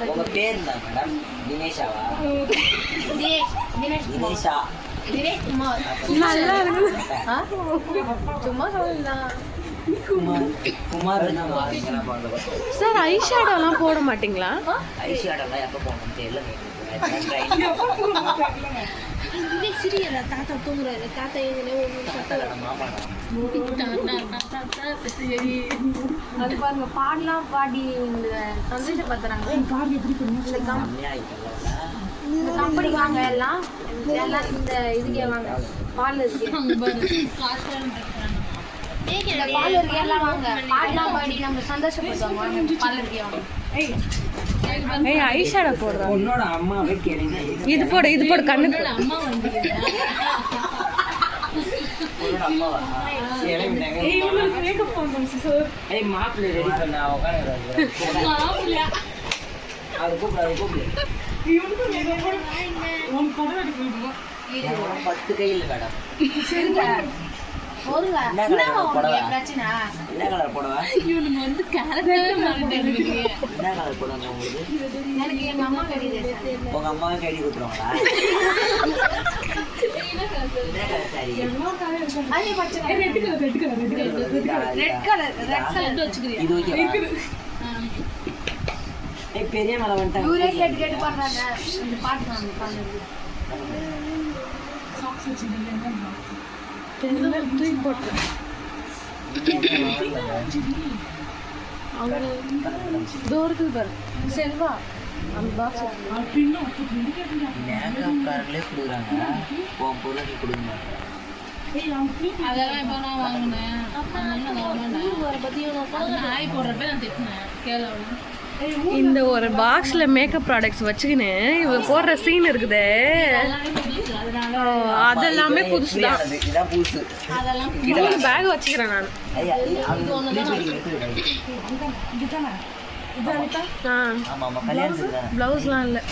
உங்க பேர் என்ன மேடம்? தினேஷாவா? தினேஷா. நல்லா இருக்கு. சும்மா சொல்லலாம். குமார் சார் ஐஷேடோலாம் போட மாட்டீங்களா? ஐஷேடோலாம் எப்போ போகணும் தெரியல. தாத்தா தூங்குறாரு. தாத்தா அது பாருங்க பாடலாம் பாடி சந்தோஷப்படுத்துறாங்க. இந்த கம்பெனி வாங்க எல்லாம் இந்த இதுக்கே வாங்க பால் பால் இருக்கு எல்லாம் வாங்க பாடலாம் பாடி நம்ம சந்தோஷப்படுத்துவாங்க. பால் இருக்கே வாங்க. ஏய் ஐஷேடோ போடுறா. உன்னோட அம்மாவே கேளுங்க. இது போடு கண்ணுக்கு. அம்மா வந்து உன்னோட அம்மாவா? ஏய் இவங்களுக்கு மேக்கப் பண்ணனும் சார். ஏய் மாப்ள ரெடி பண்ணா உட்காருங்க. மாப்ள அது கூப்பிடு. இவனுக்கு மேக்கப் பண்ண உன் போட எடுக்கணும். 10 கையில மேடம். சரிங்க. போடுங்க. என்ன பிரச்சனை? என்ன கலர் போடுவா? இவனுக்கு வந்து கலரவே மாட்டேங்குது. என்ன கலர் போடுவாங்க உங்களுக்கு? எனக்கு எங்க அம்மா கடி தேய்ச்சாங்க. உங்க அம்மாவே கடி குத்துறாங்களா? என்ன கலர் சாரி? என்ன கலர் இருக்கு? அது பச்சை ரெட் கலர் வச்சுக்கிறீங்க. இது ஓகேவா? ஏய் பெரிய மலை வந்துட்டாங்க. ஊரே கேட்டு பண்றாங்க. இந்த பாட்டு நான் பாடுறது. சாக்ஸ் வச்சிருக்கீங்க. தூக்கி போட்டு தூரத்துக்கு பாரு செல்வா அந்த பாக்ஸ் மேக்கப் காரங்களே கொடுக்குறாங்க. உன் பொருளுக்கு கொடுக்க மாட்டேன். அதெல்லாம் இப்போ நான் வாங்கினேன். ஆய் போடுறப்ப நான் திட்டினேன் கேளவா. இந்த ஒரு பாக்ஸ்ல மேக்கப் ப்ராடக்ட்ஸ் வச்சுக்கின்னு இவ போடுற சீன் இருக்குதே அதெல்லாமே புதுசுதான். இதெல்லாம் பேக் வச்சுக்கிறேன் நான். பிளவுஸ்லாம் இல்லை.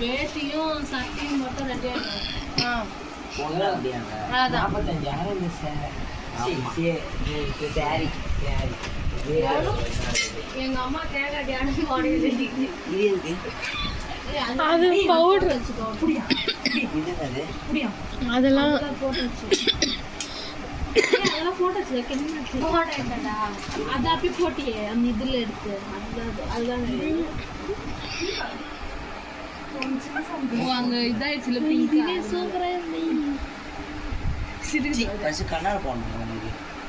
பேட்டியும் சட்டையும் மட்டும் ரெடி எங்க அம்மா தேங்காய் அது பவுடர் அதெல்லாம் அதெல்லாம் போட்டோச்சு. அது அப்படி போட்டியே அந்த இதுல எடுத்து அதுதான் அங்க இதாயிடுச்சுல கண்ணாடி போடணும்.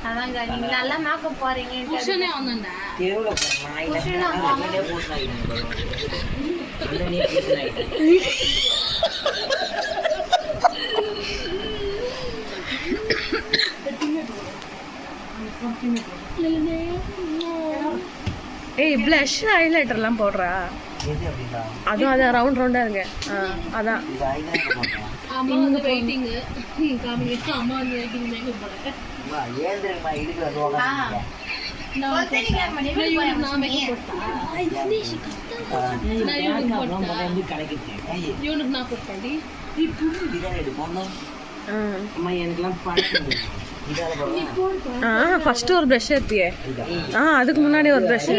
அதாங்க நீங்க நல்லா மேக்கப் போறீங்க. குஷனே வந்தேன்டா தெருவுல ஏய் பிளஷ் ஹைலைட்டர்லாம் போடுறா. அதுவும் அதான் ரவுண்ட் ரவுண்டா இருங்க. அதான் அம்மா வந்து வெயிட்டிங் காமிங்க. அம்மா வந்து வெயிட்டிங் மேக்கப் போடுறேன். ஃபர்ஸ்ட் ஒரு பிரஷ் எடுத்தியே. அதுக்கு முன்னாடி ஒரு பிரஷ்.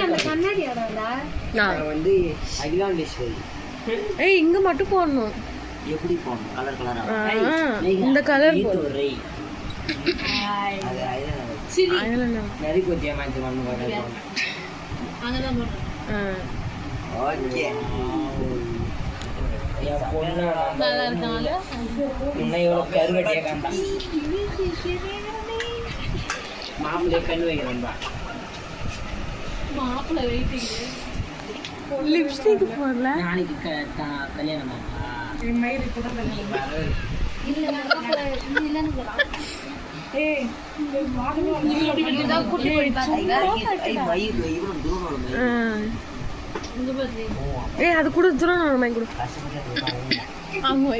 ஏய் இங்க மட்டும் போடணும். எப்படி போடணும்? கலர் கலரா இந்த கலர் போடு. சரி நரி கொத்தியா மாதிரி வந்து போடுறேன். அங்கதான் போடுறேன். ஓகே யா பொண்ணா நல்லா இருக்கால. இன்னையோட கருவட்டியா காண்டா. மாப்பிளை கண்ணு வைக்கிறேன்பா. மாப்பிளை வெயிட்டிங். லிப்ஸ்டிக் போடல. நாளைக்கு கல்யாணமா? என் மயிர் கூட கல்யாணம் இல்ல மாப்பிளை இல்லன்னு ஏய் வாடல நீ அப்படி வெட்டா குட்டி போய் பாருங்க. ஐ மயிர் இவன் தூரம் இங்க பாரு. ஏய் அது கூட தூரம் நான் மைக் கொடு. ஆமா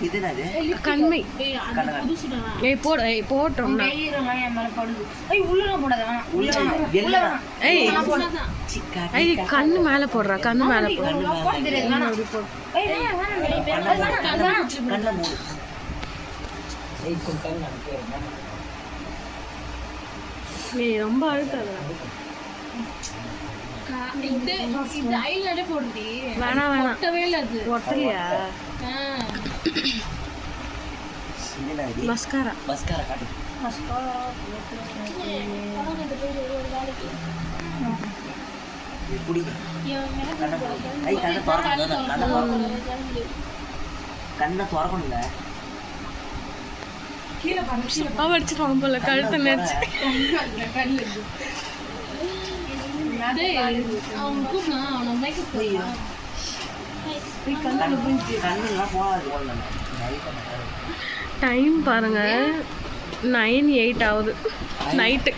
இது என்னது? கண்மை. கண்ணு. ஏய் போடு, ஏய் போட்றோம். ஏய் கண்ணு மேல போடுறா, கண்ணு மேல போடு. கண்ணை மூடு. ஏய் கொஞ்சம் நடக்கு. நீ ரொம்ப அழுத்தாத. வேணாம் வேணாம், ஒட்டலையா? மஸ்காரா. மஸ்காரா காட்டு. புடி. கண்ணை திறக்கணுங்க. அடிச்சிருவாங்க போல, கழுத்தை நெரிச்சு. டைம் பாருங்க, 9:08 ஆகுது நைட்டு.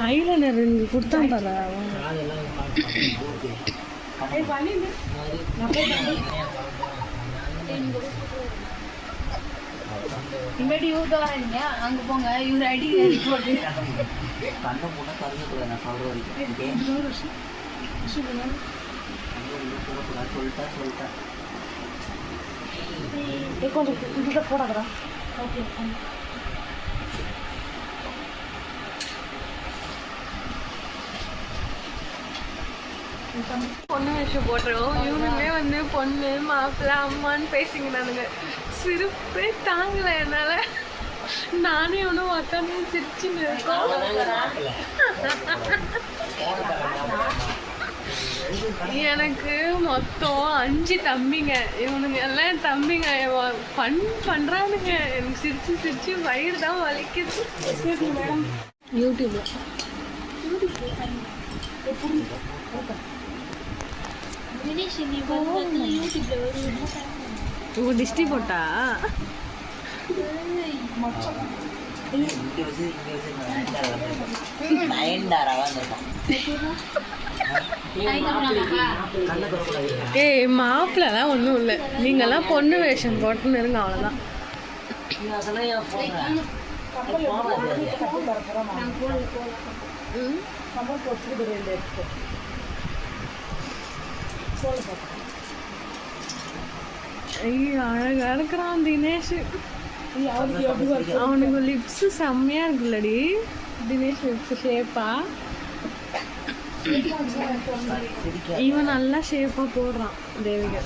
ஐலைனர் கொடுத்தான் பாரு. முன்னாடி இவர்கிட்ட வரீங்க, அங்க போங்க, இவர் ஐடி போட்டு கண்ணை போனா கருந்துக்கூட நான் சொல்ற வரைக்கும் சொல்லிட்டேன். கொஞ்சம் போடாதா? ஓகே. பொண்ணு விஷயம் போட்டுருவோம். இவனுமே வந்து பொண்ணு மாப்பிள்ள அம்மான்னு பேசிக்கிட்டானுங்க. சிரிப்பே தாங்கல என்னால. நானே ஒன்றும் உக்காந்து சிரிச்சுன்னு இருக்கோம். எனக்கு மொத்தம் 5 தம்பிங்க. இவனுங்க எல்லாம் தம்பிங்க ஃபன் பண்றானுங்க. எனக்கு சிரிச்சு சிரிச்சு வயிறு தான் வலிக்குது. யூடியூப்ல டிஸ்டி போட்டா ஏய் மாப்பிள்ளலாம் ஒன்றும் இல்லை, நீங்கெல்லாம் பொண்ணு வேஷம் போட்டுன்னு இருங்க, அவ்வளோதான். ஐயோ அழகா இருக்கிறான் தினேஷ். அவனுக்கு லிப்ஸ் செம்மையா இருக்குல்லடி தினேஷ், லிப்ஸ் ஷேப்பா. இவன் நல்லா ஷேப்பா போடுறான் தேவிகா.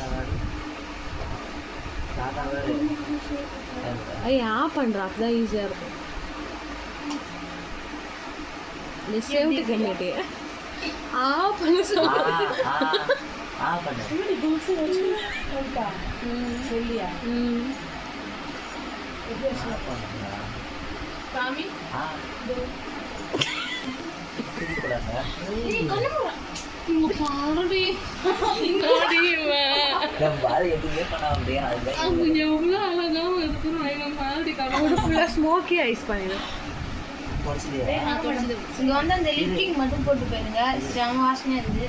ஐயா பண்றான், அப்பதான் ஈஸியா இருக்கும். சேவ்ட்டு கம்மிட்டே ஆ பண்ண சொல்லுங்க. ஸ்மோக்கி ஐஸ் பண்ணிடு. இங்க வந்து அந்த லிப்டிக் மட்டும் போட்டு போயிருங்க, செம வாசனையா இருக்குது.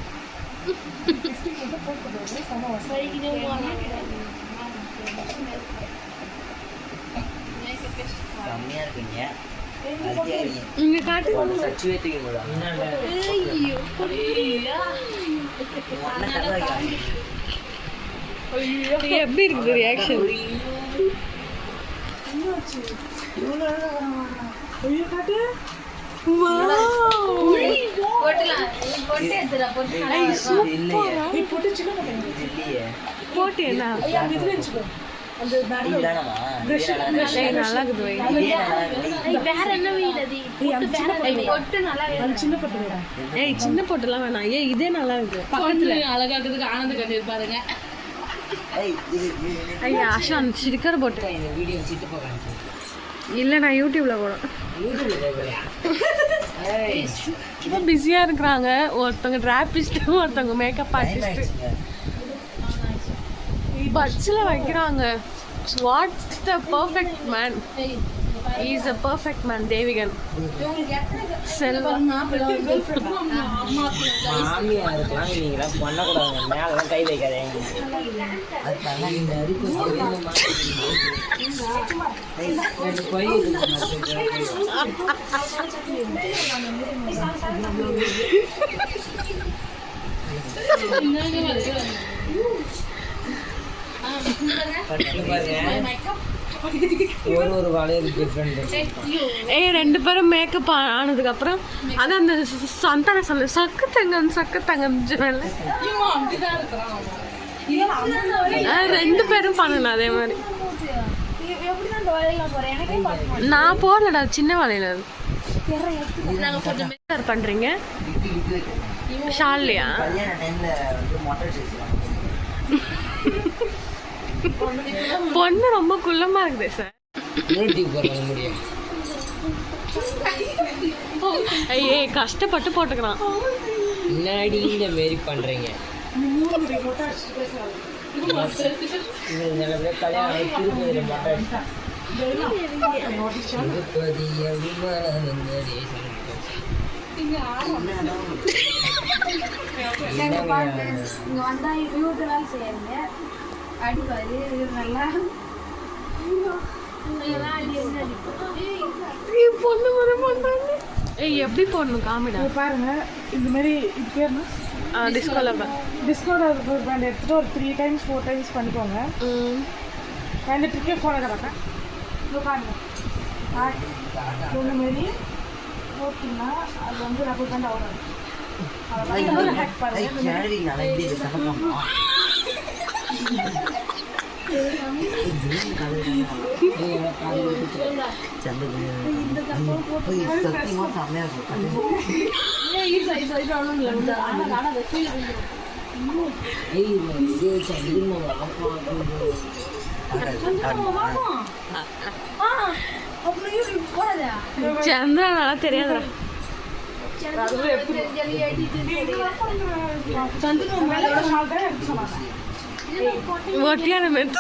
இங்க காட்டு. எப்படி இருக்குது ரியாக்ஷன்? போட்டு என்ன நல்லா இருக்குது. ஏய் சின்ன பொட்டுலாம் வேணாம். ஏய் இதே நல்லா இருக்கு. பக்கத்துல அழகா இருக்குது. ஆனந்த கண்ணீர் பாருங்க. ஐயா ஆஷா அந்த ஸ்டிக்கர் போட்டு இல்லை, நான் யூடியூப்ல போடுறேன். ரொம்ப பிஸியாக இருக்கிறாங்க. ஒருத்தவங்க டிராபிஸ்ட்டு, ஒருத்தவங்க மேக்கப் ஆர்டிஸ்ட்டு. பட்ஸில் வைக்கிறாங்க. What's the perfect man? Is a perfect man. Devigan Selvam. மாமியா இருக்கலாம், நீங்க பண்ணக்கூடாது. மேலாம் கை வைக்காதீங்க. ஒரு வளையல் டிஃப்ரெண்ட். ரெண்டு பேரும் மேக்கப் ஆனதுக்கப்புறம் அதான் அந்த சந்தான சொல்ல சக்கு தங்கம் ஜுவல் ரெண்டு பேரும் பண்ணணும் அதே மாதிரி. நான் போடலடா, சின்ன வளையல். பண்றீங்க ஷால்லையா? பொண்ணு ரொம்ப குள்ளமா இருக்குது சார். ஐயே கஷ்டப்பட்டு போட்டுக்கிறான். முன்னாடி இந்த மாரி பண்றீங்க. எப்படி போடணும் காமிடா பாருங்க. இந்த மாதிரி இது பேர்னா டிஸ்கோ பேண்ட் எடுத்துட்டு ஒரு 3 times 4 times பண்ணிக்கோங்க. இந்த ட்ரிக்கே ஃபாலோ கரெக்டாக பாருங்க. இந்த மாதிரி போட்டிங்கன்னா அது வந்து ரப்பர் பேண்ட் ஆகும். ஹேக் பாருங்க. சந்திரா நல்லா தெரியாதுடா. ஒட்டியான மெத்த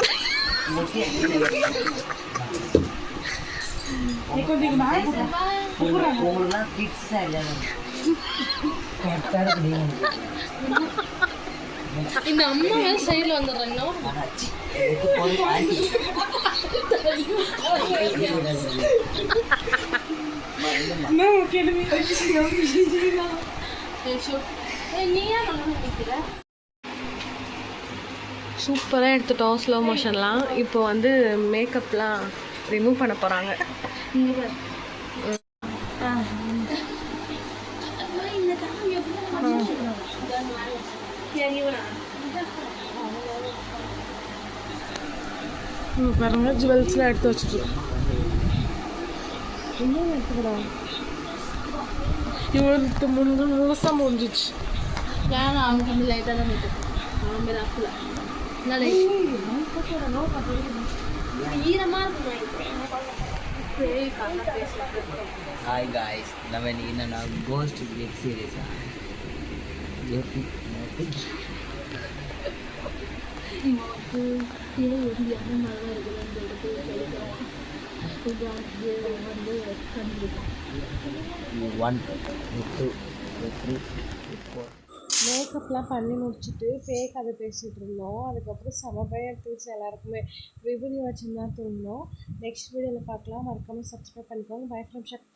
இந்த அம்மா சைடில் வந்துடுறாங்க. சூப்பராக எடுத்துட்டோம் ஸ்லோ மோஷன்லாம். இப்போ வந்து மேக்கப்லாம் ரிமூவ் பண்ண போகிறாங்க. பாருங்க ஜுவல்ஸ்லாம் எடுத்து வச்சுட்டு இன்னும் எடுத்துக்கிறோம். இவளுக்கு முழுசாக முடிஞ்சிச்சு. ஏன்னா அவங்க கொஞ்சம் லைட்டாக தான் நிற்கும். அவன் பேர் அப்பில் ஈரமாக ஹாய் காய்ஸ், நம்ம இன்னைக்கு என்னன்னா கோஸ்ட் வெப் சீரிஸா மேக்கப்லாம் பண்ணி முடிச்சுட்டு பேய் கதை பேசிகிட்டு இருந்தோம். அதுக்கப்புறம் சமபயம் எடுத்துச்சு எல்லாருக்குமே. விபூதி வச்சுருந்தா தூங்கினோம். நெக்ஸ்ட் வீடியோவில் பார்க்கலாம். மறக்காமல் சப்ஸ்கிரைப் பண்ணிக்கோங்க. Bye from Sakthi.